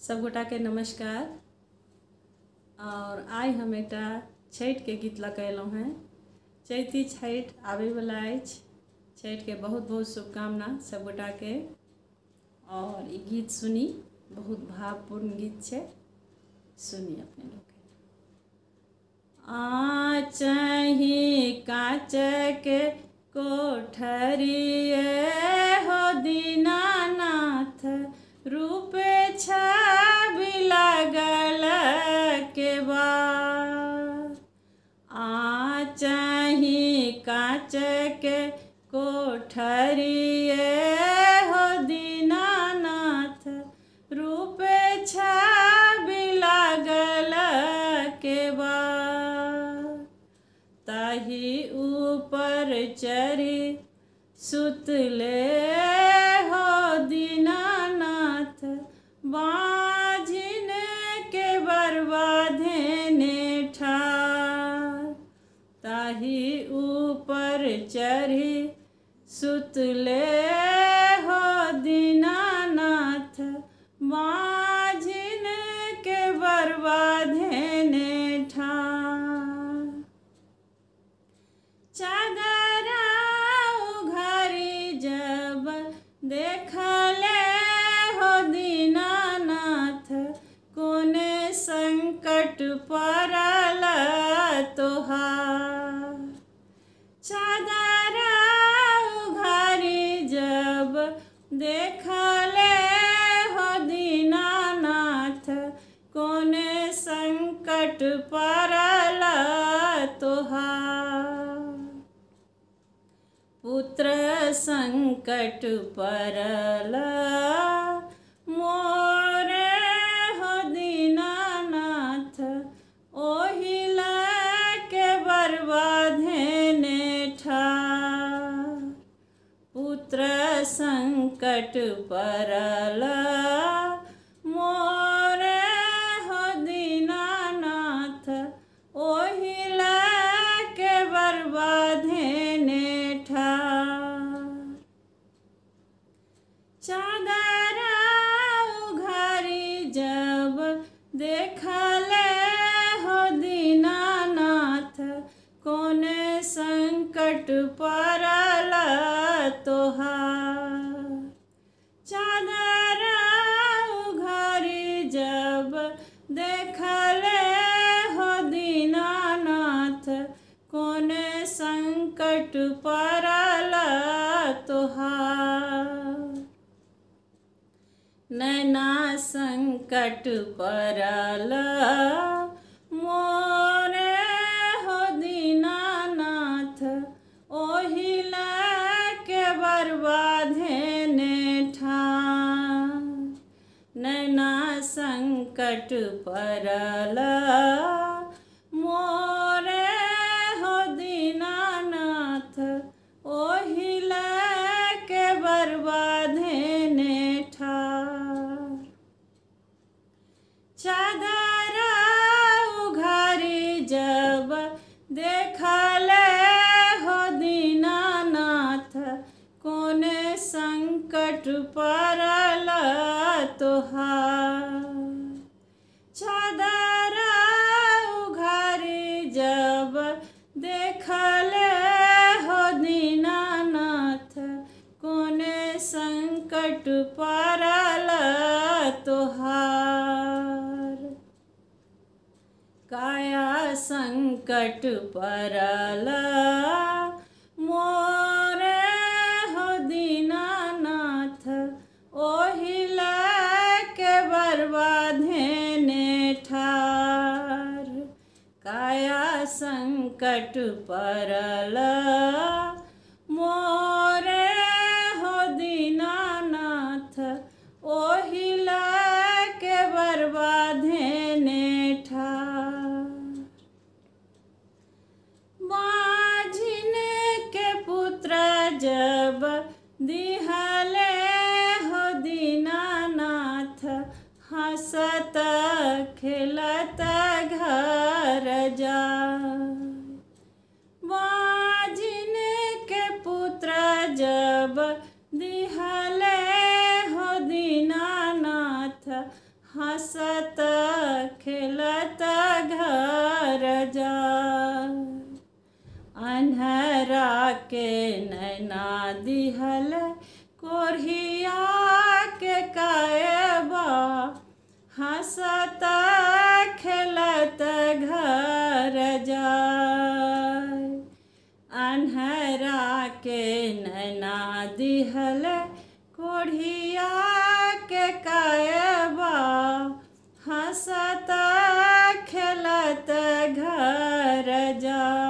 सब गोटा के नमस्कार। और आई हम एक छठ के गीत लगेलहुँ हैं। चैती छठ आवे वाला अछि। छठ के बहुत बहुत शुभकामना सब गोटा के। और ये गीत सुनी, बहुत भावपूर्ण गीत है, सुनी अपने लोग। आचहि काँच के कोठरिए हो दीनानाथ, रूप छवि लागल के बाद। आचहि काँच के कोठरिए हो दीनानाथ, रूप छवि लागल के बाद। ताहि ऊपर चढ़ी सुतले हो दीनानाथ, बाँझिन के बरबाधेने ठार। ताहि ऊपर चढ़ी सुतले हो दीनानाथ, बाँझिन के बरबाधेने ठार। चादरा उघारी जब देखले हो दीनानाथ, कोने संकट पड़ल तोहार। चादरा उघारी जब देखले हो दीनानाथ, कोने संकट पड़ल तोहार। पुत्र संकट पड़ल मोरे हो दीनानाथ, ओहिल के बरबाधेने ठार। पुत्र संकट पड़ल मोरे हो दीनानाथ, ओहिल के बरबाधेने ठार। चादरा उघारी जब देखले हो दीनानाथ, कोने संकट पड़ल तोहार। चादरा उघारी जब देखले हो दीनानाथ, कोने संकट पड़ल तोहार। नैना संकट पड़ल मोरे हो दीनानाथ, ओहिल के बरबाधेने ठार। नैना संकट पड़ल मोरे हो दीनानाथ, ओहिल के बरबाधेने ठार। चादरा उघारी जब देखले हो दीनानाथ, कोने संकट पड़ल तोहार। चादरा उघारी जब देखले हो दीनानाथ, कोने संकट पड़ल तोहार। काया संकट पड़ल मोरे हो दीनानाथ, ओहिल के बरबाधेने ठार। काया संकट पड़ल मोरे हो दीनानाथ, ओहिल के बरबाधेने ठार। बाँझिन के पुत्र जब दिहले हो दीनानाथ, हंसत खेलत घर जाय। बाँझिन के पुत्र जब दिहले हो दीनानाथ, हंसत खेलत घर जाय। अन्हरा के नैना दिहल कोढ़िया के कायबा। हंसत खेलत घर जाय। अन्हरा के नैना दिहल कोढ़िया के कायबा। हंसत खेलत घर जाय।